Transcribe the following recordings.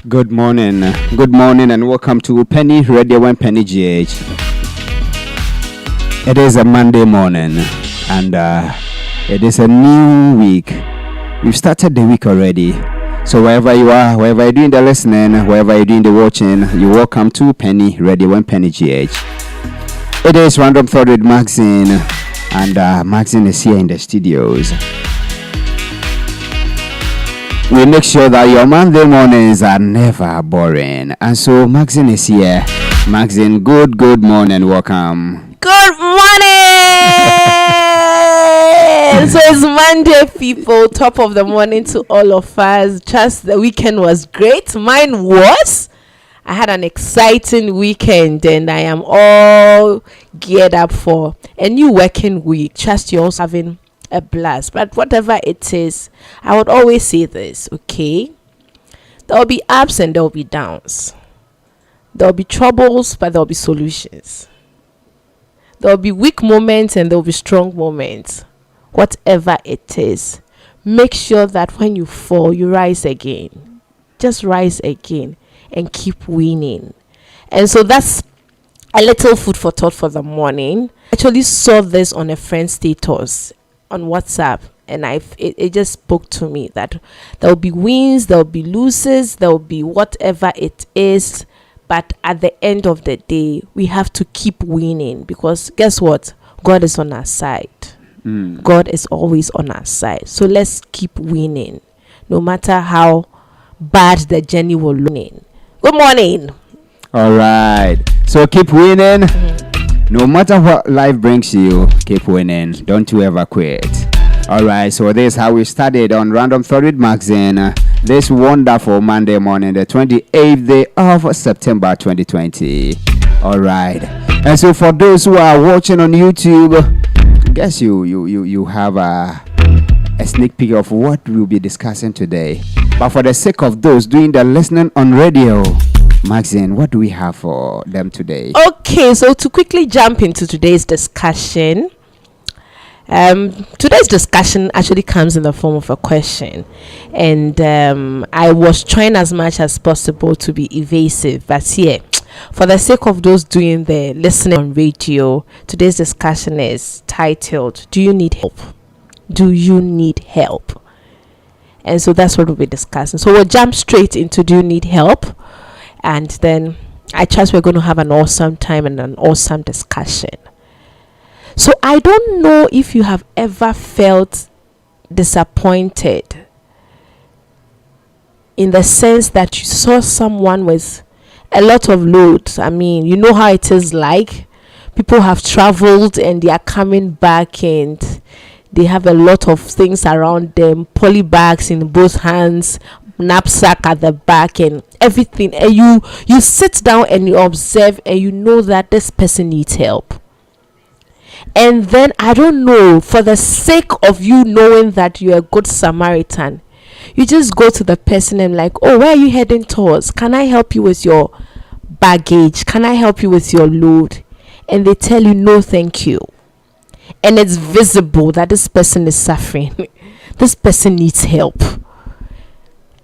Good morning, and welcome to Penny Radio and PenyGh. It is a Monday morning, and it is a new week. We've started the week already. So wherever you are, wherever you're doing the listening, wherever you're doing the watching, you're welcome to Penny Radio and PenyGh. It is Random Thought with Maxine, and Maxine is here in the studios. We make sure that your Monday mornings are never boring. And so Maxine is here. Maxine, good morning. Welcome. Good morning. So it's Monday, people. Top of the morning to all of us. Just the weekend was great. Mine was. I had an exciting weekend and I am all geared up for a new working week. Trust you're also having a blast, but whatever it is, I would always say this, okay? There will be ups and there will be downs. There will be troubles, but there will be solutions. There will be weak moments and there will be strong moments. Whatever it is, make sure that when you fall, you rise again. Just rise again and keep winning. And so that's a little food for thought for the morning. I actually saw this on a friend's status on WhatsApp, and it just spoke to me that there will be wins, there will be losses, there will be whatever it is, but at the end of the day we have to keep winning, because guess what, God is on our side. God is always on our side. So let's keep winning no matter how bad the journey will look. Good morning. All right, so keep winning. No matter what life brings you, keep winning. Don't you ever quit. Alright, so this is how we started on Random Thought with Maxine. This wonderful Monday morning, the 28th day of September 2020. Alright. And so for those who are watching on YouTube, I guess you have a sneak peek of what we'll be discussing today. But for the sake of those doing the listening on radio, Maxine, what do we have for them today? Okay, so to quickly jump into today's discussion, today's discussion actually comes in the form of a question, and I was trying as much as possible to be evasive, but here, for the sake of those doing the listening on radio, today's discussion is titled, Do You Need Help? Do you need help? And so that's what we'll be discussing. So we'll jump straight into Do You Need Help? And then I trust we're going to have an awesome time and an awesome discussion. So I don't know if you have ever felt disappointed in the sense that you saw someone with a lot of loads. I mean, you know how it is like. People have traveled and they are coming back and they have a lot of things around them, poly bags in both hands, knapsack at the back and everything, and you sit down and you observe and you know that this person needs help. And then I don't know, for the sake of you knowing that you're a good Samaritan, you just go to the person and like, oh, where are you heading towards? Can I help you with your baggage? Can I help you with your load? And they tell you no thank you. And it's visible that this person is suffering. This person needs help.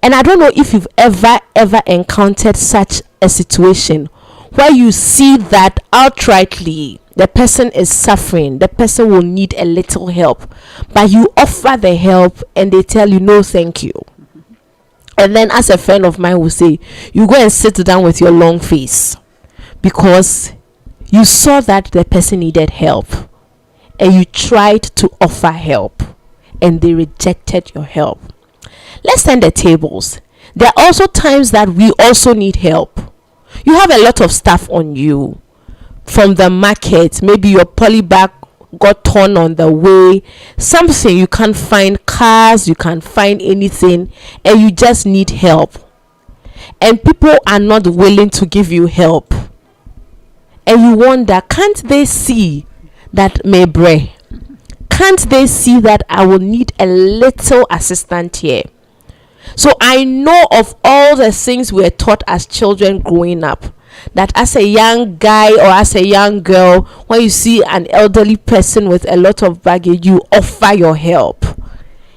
And I don't know if you've ever encountered such a situation where you see that outrightly the person is suffering, the person will need a little help, but you offer the help and they tell you no thank you. And then, as a friend of mine will say, you go and sit down with your long face because you saw that the person needed help and you tried to offer help and they rejected your help. Let's turn the tables. There are also times that we also need help. You have a lot of stuff on you from the market. Maybe your poly bag got torn on the way. Something you can't find, cars, you can't find anything, and you just need help. And people are not willing to give you help. And you wonder, can't they see that maybre? Can't they see that I will need a little assistance here? So I know of all the things we were taught as children growing up, that as a young guy or as a young girl, when you see an elderly person with a lot of baggage, you offer your help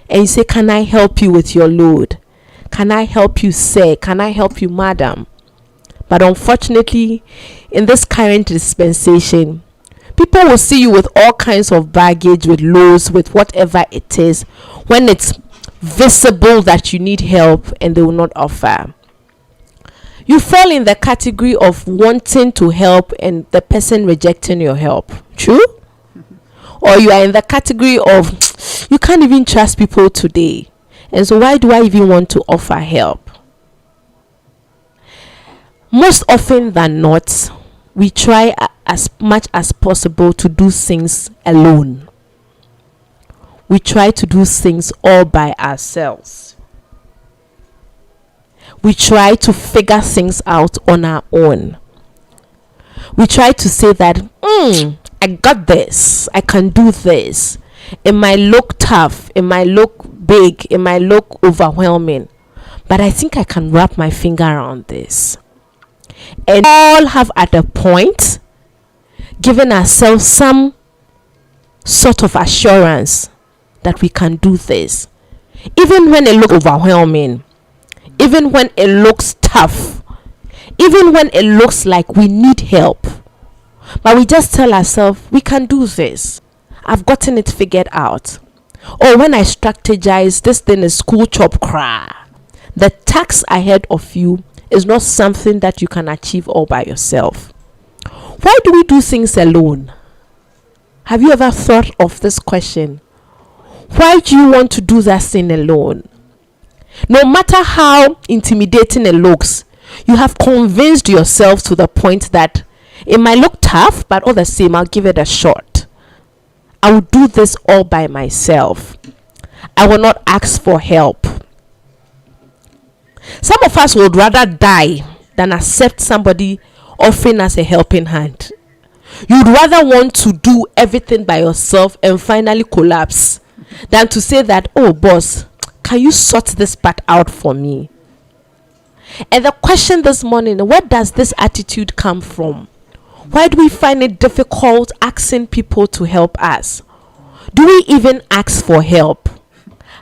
and you say, can I help you with your load? Can I help you, sir? Can I help you, madam? But unfortunately, in this current dispensation, people will see you with all kinds of baggage, with lows, with whatever it is, when it's visible that you need help, and they will not offer. You fall in the category of wanting to help and the person rejecting your help. True? Or you are in the category of you can't even trust people today, and so why do I even want to offer help? Most often than not, we try as much as possible to do things alone. We try to do things all by ourselves. We try to figure things out on our own. We try to say that, I got this, I can do this. It might look tough, it might look big, it might look overwhelming, but I think I can wrap my finger around this. And all have at a point given ourselves some sort of assurance that we can do this, even when it looks overwhelming, even when it looks tough, even when it looks like we need help. But we just tell ourselves, we can do this. I've gotten it figured out. Or when I strategize, this thing is school chop cry. The task ahead of you is not something that you can achieve all by yourself. Why do we do things alone? Have you ever thought of this question? Why do you want to do that thing alone? No matter how intimidating it looks, you have convinced yourself to the point that it might look tough, but all the same, I'll give it a shot. I will do this all by myself. I will not ask for help. Some of us would rather die than accept somebody offering us a helping hand. You'd rather want to do everything by yourself and finally collapse than to say that, oh boss, can you sort this part out for me? And the question this morning, where does this attitude come from? Why do we find it difficult asking people to help us? Do we even ask for help?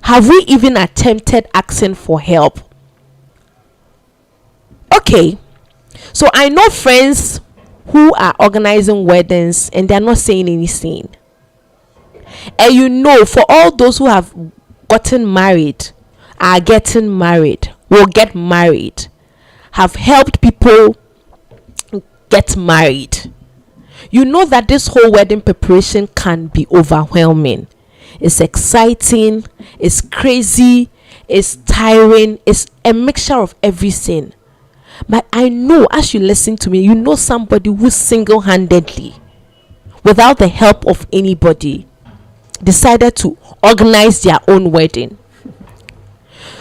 Have we even attempted asking for help? Okay, so I know friends who are organizing weddings and they're not saying anything. And you know, for all those who have gotten married, are getting married, will get married, have helped people get married, you know that this whole wedding preparation can be overwhelming. It's exciting, it's crazy, it's tiring, it's a mixture of everything. But I know, as you listen to me, you know somebody who single-handedly, without the help of anybody, decided to organize their own wedding.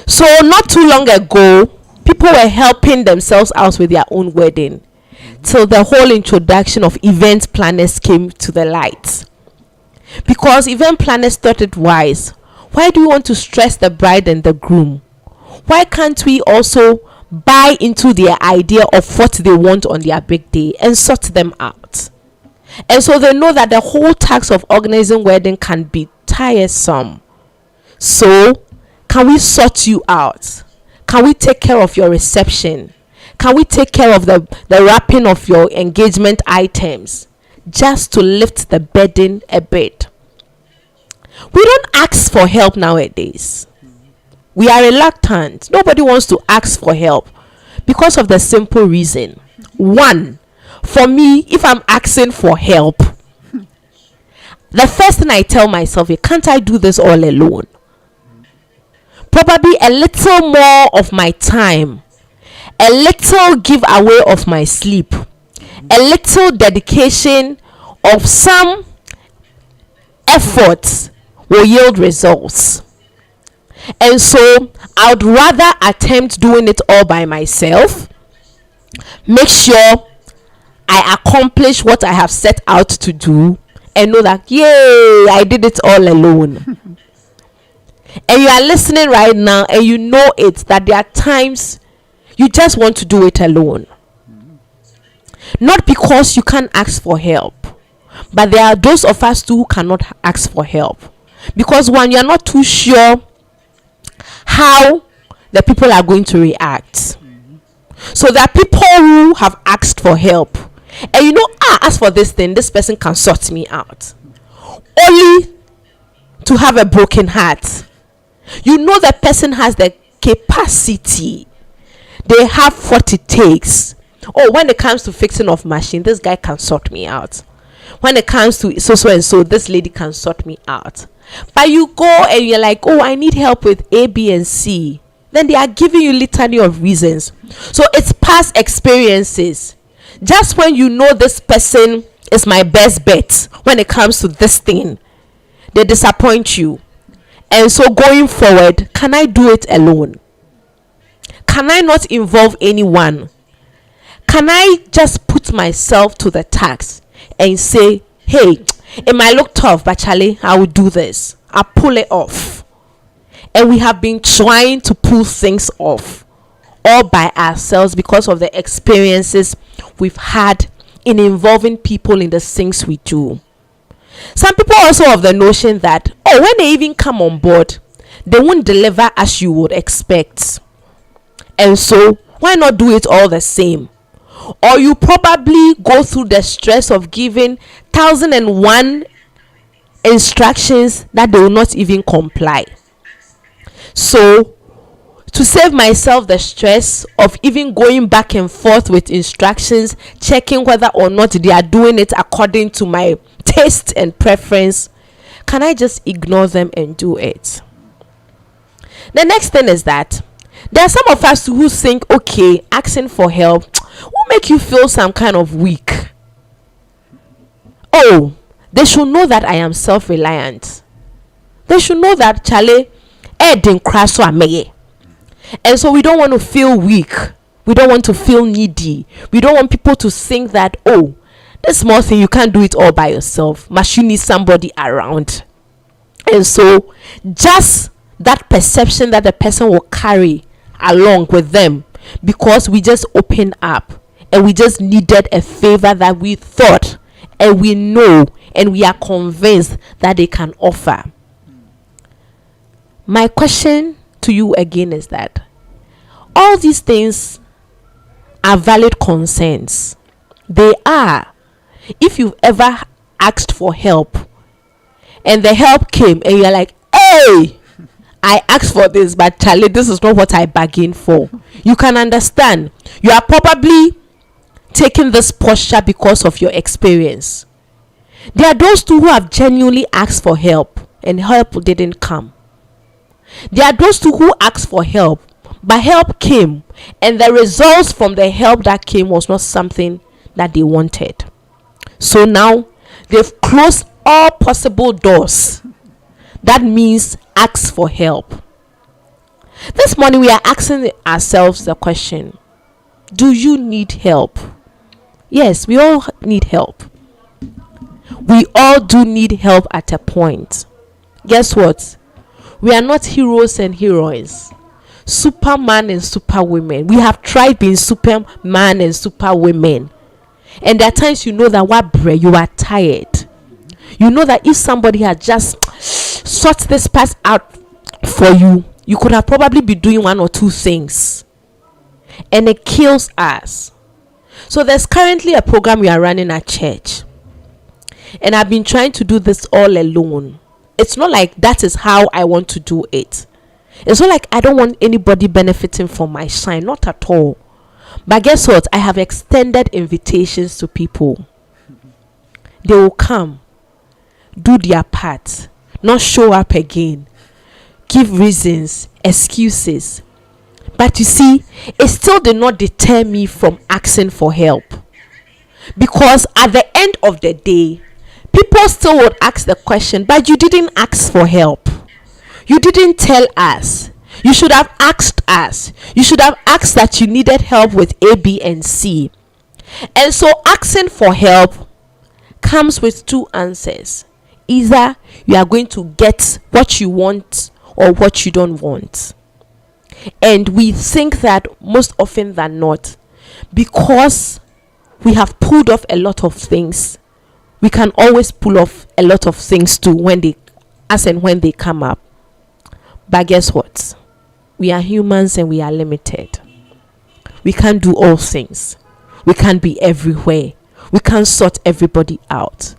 So not too long ago, people were helping themselves out with their own wedding till the whole introduction of event planners came to the light. Because event planners thought it wise. Why do you want to stress the bride and the groom? Why can't we also buy into their idea of what they want on their big day and sort them out? And so they know that the whole task of organizing wedding can be tiresome. So can we sort you out? Can we take care of your reception? Can we take care of the wrapping of your engagement items, just to lift the burden a bit? We don't ask for help nowadays. We are reluctant. Nobody wants to ask for help because of the simple reason. One, for me, if I'm asking for help, the first thing I tell myself is, can't I do this all alone? Probably a little more of my time, a little giveaway of my sleep, a little dedication of some efforts will yield results. And so I would rather attempt doing it all by myself, make sure I accomplish what I have set out to do, and know that, yay, I did it all alone. And you are listening right now and you know it, that there are times you just want to do it alone. Not because you can't ask for help, but there are those of us too who cannot ask for help. Because one, you are not too sure how the people are going to react. So there are people who have asked for help, and ask for this thing, this person can sort me out, only to have a broken heart. The person has the capacity, they have what it takes. Oh, when it comes to fixing of machine, this guy can sort me out. When it comes to so and so, this lady can sort me out. But you go and you're like, oh, I need help with A, B, and C. Then they are giving you litany of reasons. So it's past experiences. Just when this person is my best bet when it comes to this thing, they disappoint you. And so going forward, can I do it alone? Can I not involve anyone? Can I just put myself to the task and say, hey, it might look tough, but Charlie, I will do this. I'll pull it off. And we have been trying to pull things off all by ourselves because of the experiences we've had in involving people in the things we do. Some people also have the notion that, when they even come on board, they won't deliver as you would expect. And so, why not do it all the same? Or you probably go through the stress of giving 1,001 instructions that they will not even comply. So, to save myself the stress of even going back and forth with instructions, checking whether or not they are doing it according to my taste and preference, can I just ignore them and do it? The next thing is that there are some of us who think, okay, asking for help will make you feel some kind of weak. Oh, they should know that I am self-reliant. They should know that Charlie, didn't crash so I may. And so we don't want to feel weak. We don't want to feel needy. We don't want people to think that, oh, this small thing, you can't do it all by yourself. Must you need somebody around? And so just that perception that the person will carry along with them, because we just opened up and we just needed a favor that we thought and we know and we are convinced that they can offer. My question to you again is that all these things are valid concerns. They are. If you've ever asked for help and the help came and you're like, hey, I asked for this, but Charlie, this is not what I bargained for. You can understand. You are probably taking this posture because of your experience. There are those two who have genuinely asked for help and help didn't come. There are those two who asked for help, but help came and the results from the help that came was not something that they wanted. So now they've closed all possible doors. That means ask for help. This morning we are asking ourselves the question, do you need help? Yes, we all need help. We all do need help at a point. Guess what? We are not heroes and heroines, Superman and superwomen. We have tried being Superman and superwomen. And there are times that you are tired. You know that if somebody had just sort this part out for you, you could have probably been doing one or two things. And it kills us. So there's currently a program we are running at church. And I've been trying to do this all alone. It's not like that is how I want to do it. It's not like I don't want anybody benefiting from my shine. Not at all. But guess what? I have extended invitations to people. They will come, do their part, not show up again, give reasons, excuses. But you see, it still did not deter me from asking for help. Because at the end of the day, people still would ask the question, but you didn't ask for help. You didn't tell us. You should have asked us. You should have asked that you needed help with A, B, and C. And so asking for help comes with two answers. Either you are going to get what you want or what you don't want. And we think that most often than not, because we have pulled off a lot of things, we can always pull off a lot of things too when they come up. But guess what? we are humans and we are limited. We can't do all things. We can't be everywhere. We can't sort everybody out.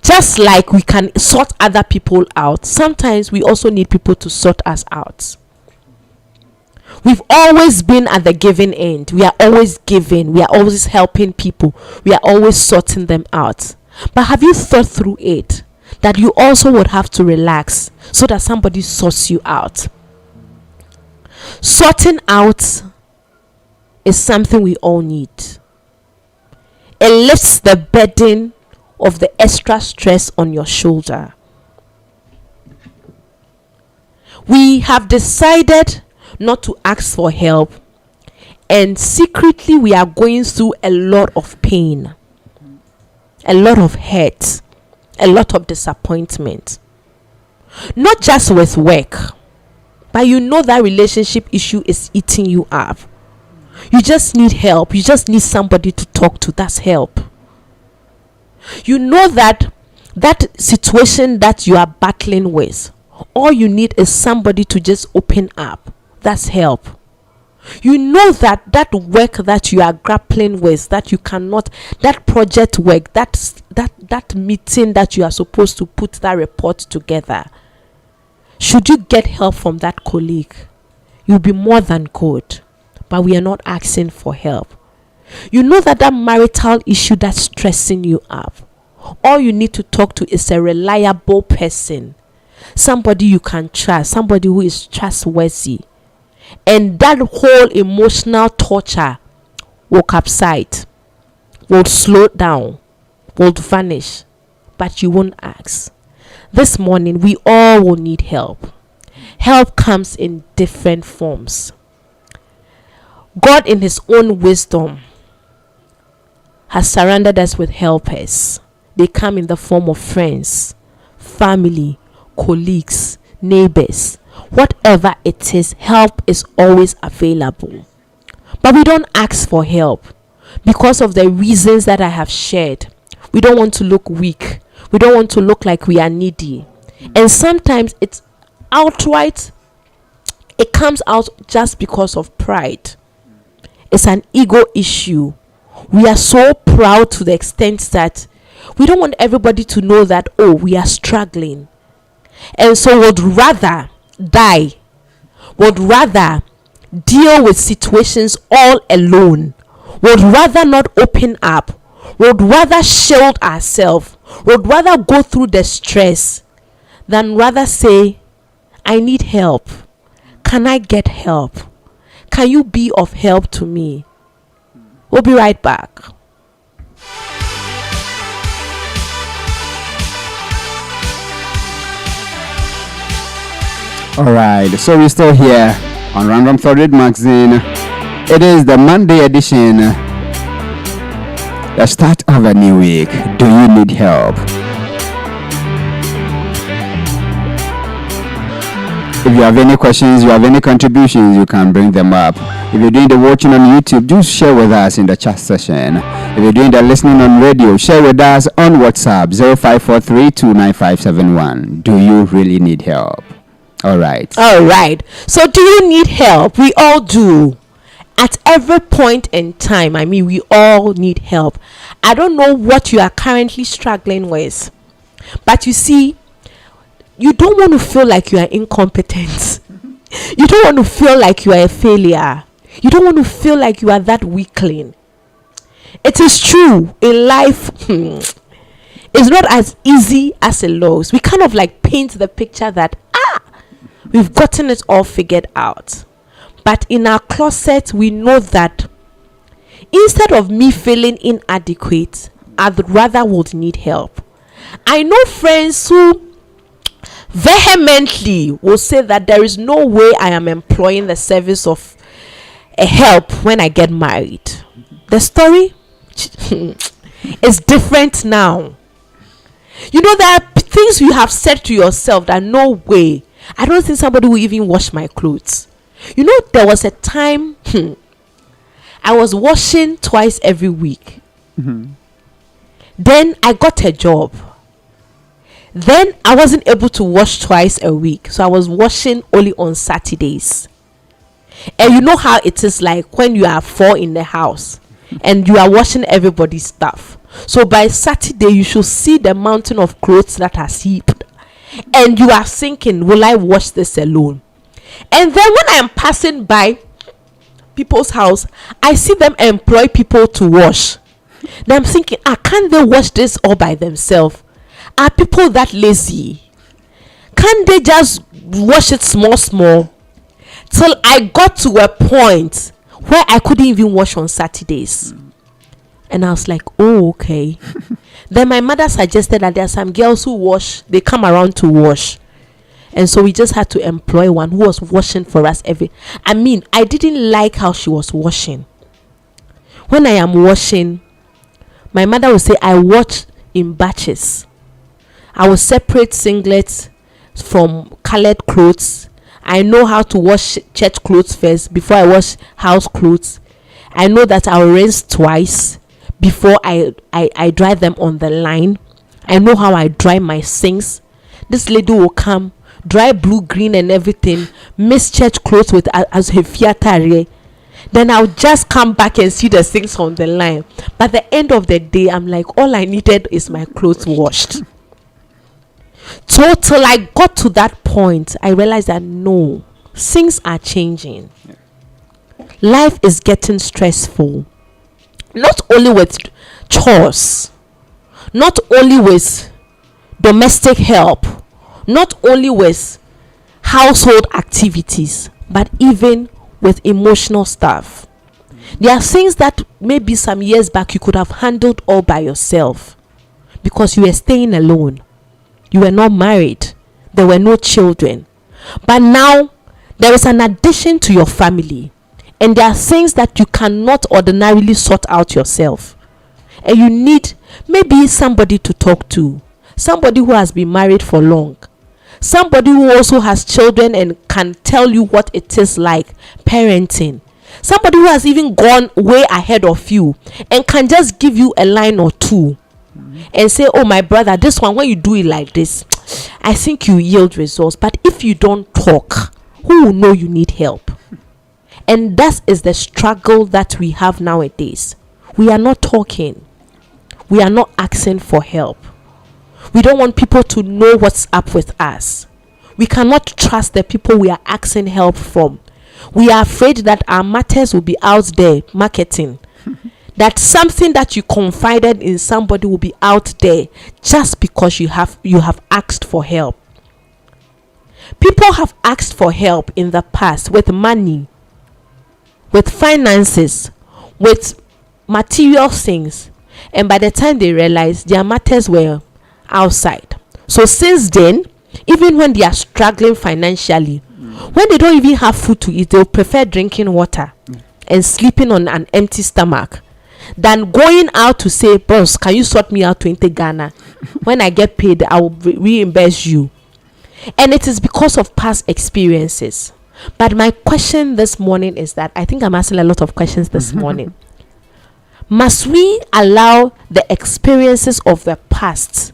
Just like we can sort other people out, sometimes we also need people to sort us out. We've always been at the giving end. We are always giving. We are always helping people. We are always sorting them out. But have you thought through it that you also would have to relax so that somebody sorts you out? Sorting out is something we all need. It lifts the burden of the extra stress on your shoulder. We have decided not to ask for help, and secretly we are going through a lot of pain, a lot of hurt, a lot of disappointment. Not just with work, but you know that relationship issue is eating you up. You just need help. You just need somebody to talk to. That's help. You know that situation that you are battling with, all you need is somebody to just open up. That's help. You know that work that you are grappling with, that you cannot, that project work, that meeting that you are supposed to put that report together, should you get help from that colleague, you'll be more than good. But we are not asking for help. You know that marital issue that's stressing you up, all you need to talk to is a reliable person, somebody you can trust, somebody who is trustworthy, and that whole emotional torture will subside, will slow down, will vanish, but you won't ask. This morning we all will need help. Help comes in different forms. God in his own wisdom has surrounded us with helpers. They come in the form of friends, family, colleagues, neighbors. Whatever it is, help is always available. But we don't ask for help because of the reasons that I have shared. We don't want to look weak. We don't want to look like we are needy. And sometimes it's outright, it comes out just because of pride. It's an ego issue. We are so proud to the extent that we don't want everybody to know that, oh, we are struggling. And so would rather die, would rather deal with situations all alone, would rather not open up, would rather shield ourselves, would rather go through the stress than rather say, I need help. Can I get help? Can you be of help to me? We'll be right back. Alright, so we're still here on Random Thought with Maxine. It is the Monday edition, the start of a new week. Do you need help? If you have any questions, you have any contributions, you can bring them up. If you're doing the watching on YouTube, do share with us in the chat session. If you're doing the listening on radio, share with us on WhatsApp 0543295571. Do you really need help? All right. So do you need help? We all do. At every point in time, we all need help. I don't know what you are currently struggling with, but you see, you don't want to feel like you are incompetent. You don't want to feel like you are a failure. You don't want to feel like you are that weakling. It is true, in life, it's not as easy as it looks. We kind of like paint the picture that, we've gotten it all figured out. But in our closet, we know that instead of me feeling inadequate, I'd rather would need help. I know friends who vehemently will say that there is no way I am employing the service of a help when I get married. The story is different now. You know, there are things you have said to yourself that no way, I don't think somebody will even wash my clothes. You know, there was a time I was washing twice every week. Then I got a job. Then I wasn't able to wash twice a week, so I was washing only on Saturdays. And you know how it is like when you are 4 in the house and you are washing everybody's stuff. So by Saturday you should see the mountain of clothes that are heaped, and you are thinking, will I wash this alone? And then when I am passing by people's house, I see them employ people to wash. Then I'm thinking, can't they wash this all by themselves? Are people that lazy? Can't they just wash it small? Till I got to a point where I couldn't even wash on Saturdays. And I was like, oh, okay. Then my mother suggested that there are some girls who wash, they come around to wash. And so we just had to employ one who was washing for us I didn't like how she was washing. When I am washing, my mother would say I wash in batches. I will separate singlets from colored clothes. I know how to wash church clothes first before I wash house clothes. I know that I'll rinse twice before I dry them on the line. I know how I dry my sinks. This lady will come, dry blue, green and everything, mix church clothes with as her fiatare. Then I'll just come back and see the things on the line. But at the end of the day, I'm like, all I needed is my clothes washed. So till I got to that point, I realized that no, things are changing. Life is getting stressful. Not only with chores, not only with domestic help, not only with household activities, but even with emotional stuff. There are things that maybe some years back you could have handled all by yourself because you were staying alone. You were not married. There were no children. But now there is an addition to your family, and there are things that you cannot ordinarily sort out yourself, and you need maybe somebody to talk to, somebody who has been married for long, somebody who also has children and can tell you what it is like parenting, somebody who has even gone way ahead of you and can just give you a line or two and say, oh my brother, this one, when you do it like this, I think you yield results. But if you don't talk, who will know you need help? And that is the struggle that we have nowadays. We are not talking. We are not asking for help. We don't want people to know what's up with us. We cannot trust the people we are asking help from. We are afraid that our matters will be out there marketing. That something that you confided in somebody will be out there just because you have asked for help. People have asked for help in the past with money, with finances, with material things, and by the time they realized their matters were outside. So since then, even when they are struggling financially, when they don't even have food to eat, they'll prefer drinking water and sleeping on an empty stomach than going out to say, boss, can you sort me out 20 Ghana? When I get paid, I will reimburse you. And it is because of past experiences. But my question this morning is that I think I'm asking a lot of questions this morning. Must we allow the experiences of the past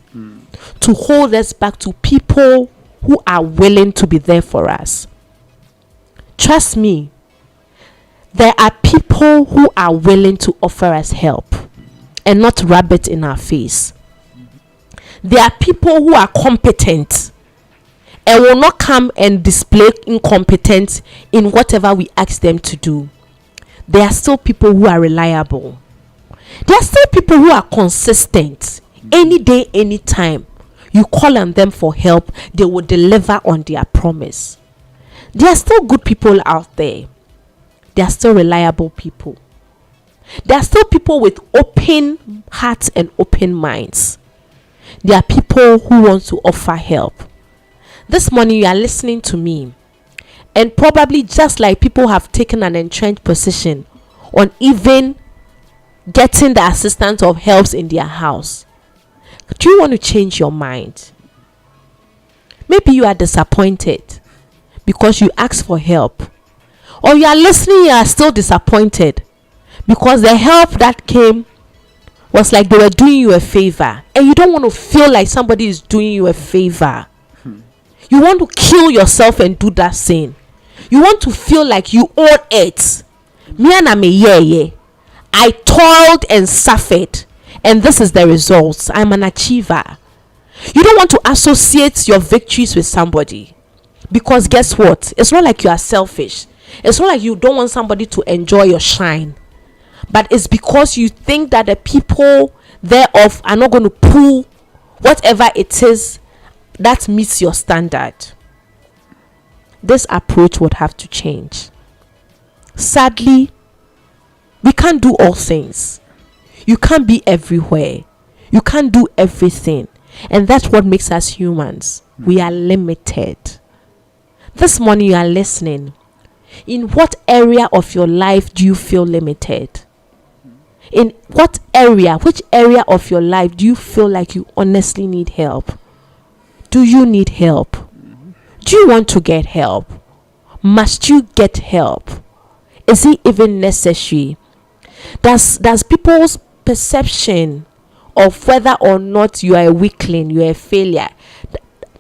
to hold us back to people who are willing to be there for us? Trust me, there are people who are willing to offer us help and not rub it in our face. There are people who are competent and will not come and display incompetence in whatever we ask them to do. There are still people who are reliable. There are still people who are consistent. Any day, any time you call on them for help, they will deliver on their promise. There are still good people out there. There are still reliable people. There are still people with open hearts and open minds. There are people who want to offer help. This morning you are listening to me, and probably just like people have taken an entrenched position on even getting the assistance of helps in their house, do you want to change your mind? Maybe you are disappointed because you asked for help, or you are listening, you are still disappointed because the help that came was like they were doing you a favor, and you don't want to feel like somebody is doing you a favor. You want to kill yourself and do that thing. You want to feel like you own it. Me and I toiled and suffered, and this is the results. I'm an achiever. You don't want to associate your victories with somebody, because guess what? It's not like you are selfish. It's not like you don't want somebody to enjoy your shine, but it's because you think that the people thereof are not going to pull whatever it is that meets your standard. This approach would have to change. Sadly, we can't do all things. You can't be everywhere. You can't do everything. And that's what makes us humans. We are limited. This morning you are listening. In what area of your life do you feel limited? In what area, which area of your life do you feel like you honestly need help? Do you need help? Do you want to get help? Must you get help? Is it even necessary? Does people's perception of whether or not you are a weakling, you are a failure,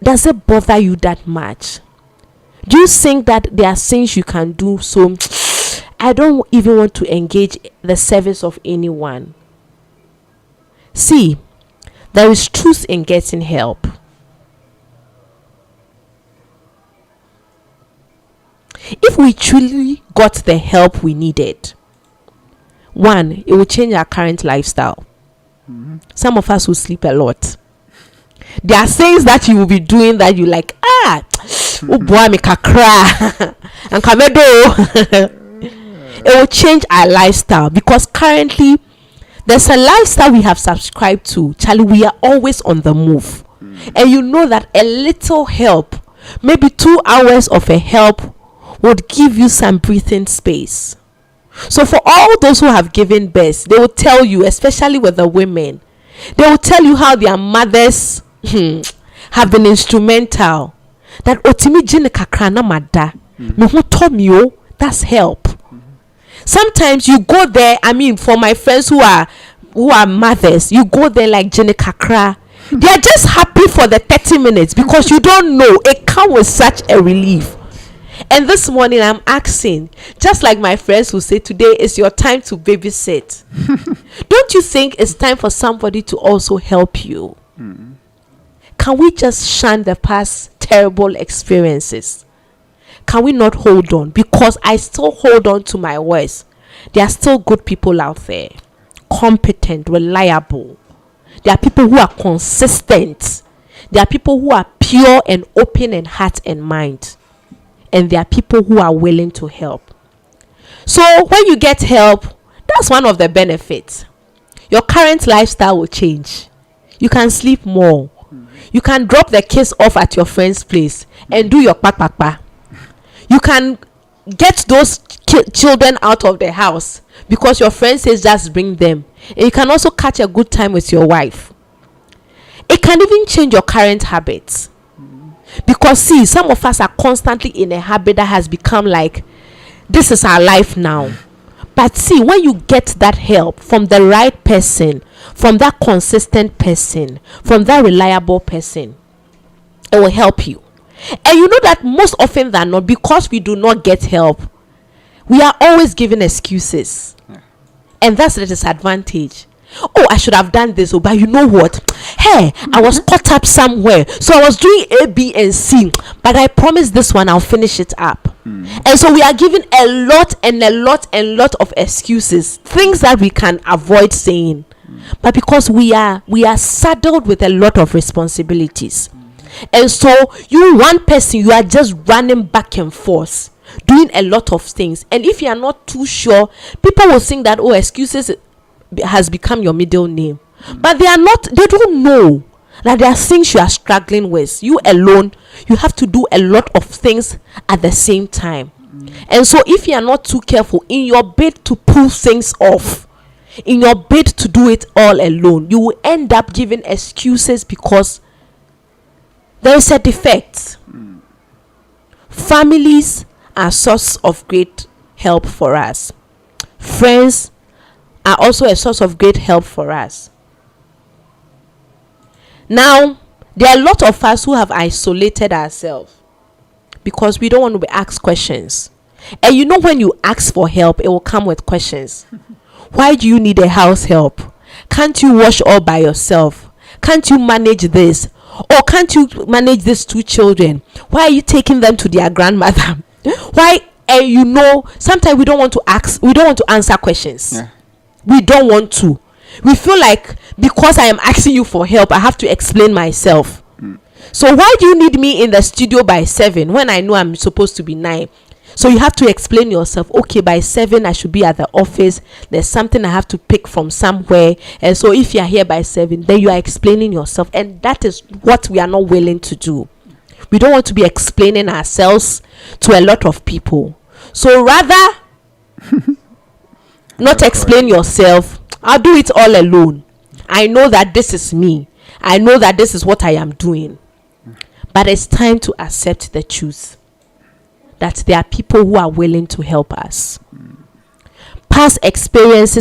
does it bother you that much? Do you think that there are things you can do, so I don't even want to engage the service of anyone? See, there is truth in getting help. If we truly got the help we needed, one, it will change our current lifestyle. Some of us will sleep a lot. There are things that you will be doing that you like, oh boy, make a cry and it will change our lifestyle, because currently there's a lifestyle we have subscribed to. Charlie, we are always on the move. And you know that a little help, maybe 2 hours of a help, would give you some breathing space. So for all those who have given birth, they will tell you, especially with the women, they will tell you how their mothers have been instrumental. That otimi jine kakra na mada me hu tomio, that's help. Sometimes you go there, I mean, for my friends who are mothers, you go there like jine kakra. They are just happy for the 30 minutes, because you don't know, it comes with such a relief. And this morning I'm asking, just like my friends who say today is your time to babysit, don't you think it's time for somebody to also help you? Can we just shun the past terrible experiences? Can we not hold on? Because I still hold on to my words. There are still good people out there, competent, reliable. There are people who are consistent. There are people who are pure and open in heart and mind. And there are people who are willing to help. So when you get help, that's one of the benefits. Your current lifestyle will change. You can sleep more. You can drop the kids off at your friend's place and do your pa. You can get those children out of the house because your friend says just bring them. And you can also catch a good time with your wife. It can even change your current habits. Because see, some of us are constantly in a habit that has become like, this is our life now. But see, when you get that help from the right person, from that consistent person, from that reliable person, it will help you. And you know that most often than not, because we do not get help, we are always given excuses. And that's the disadvantage. Oh, I should have done this, but you know what? Hey, I was caught up somewhere, so I was doing A, B, and C, but I promised this one I'll finish it up. And so we are given a lot of excuses, things that we can avoid saying, but because we are saddled with a lot of responsibilities, and so you one person, you are just running back and forth, doing a lot of things. And if you are not too sure, people will think that, oh, excuses has become your middle name, but they don't know that there are things you are struggling with. You alone, you have to do a lot of things at the same time. And so if you are not too careful in your bid to pull things off, in your bid to do it all alone, you will end up giving excuses because there is a defect. Families are a source of great help for us. Friends are also a source of great help for us. Now, there are a lot of us who have isolated ourselves because we don't want to be asked questions. And you know, when you ask for help, it will come with questions. Why do you need a house help? Can't you wash all by yourself? Can't you manage this? Or can't you manage these 2 children? Why are you taking them to their grandmother? Why? And you know, sometimes we don't want to answer questions. Yeah. We don't want to. We feel like because I am asking you for help, I have to explain myself. So why do you need me in the studio by 7 when I know I'm supposed to be 9? So you have to explain yourself. Okay, by 7 I should be at the office. There's something I have to pick from somewhere. And so if you're here by 7, then you are explaining yourself. And that is what we are not willing to do. We don't want to be explaining ourselves to a lot of people. So rather not explain yourself. I'll do it all alone. I know that this is me. I know that this is what I am doing. But it's time to accept the truth that there are people who are willing to help us. Past experiences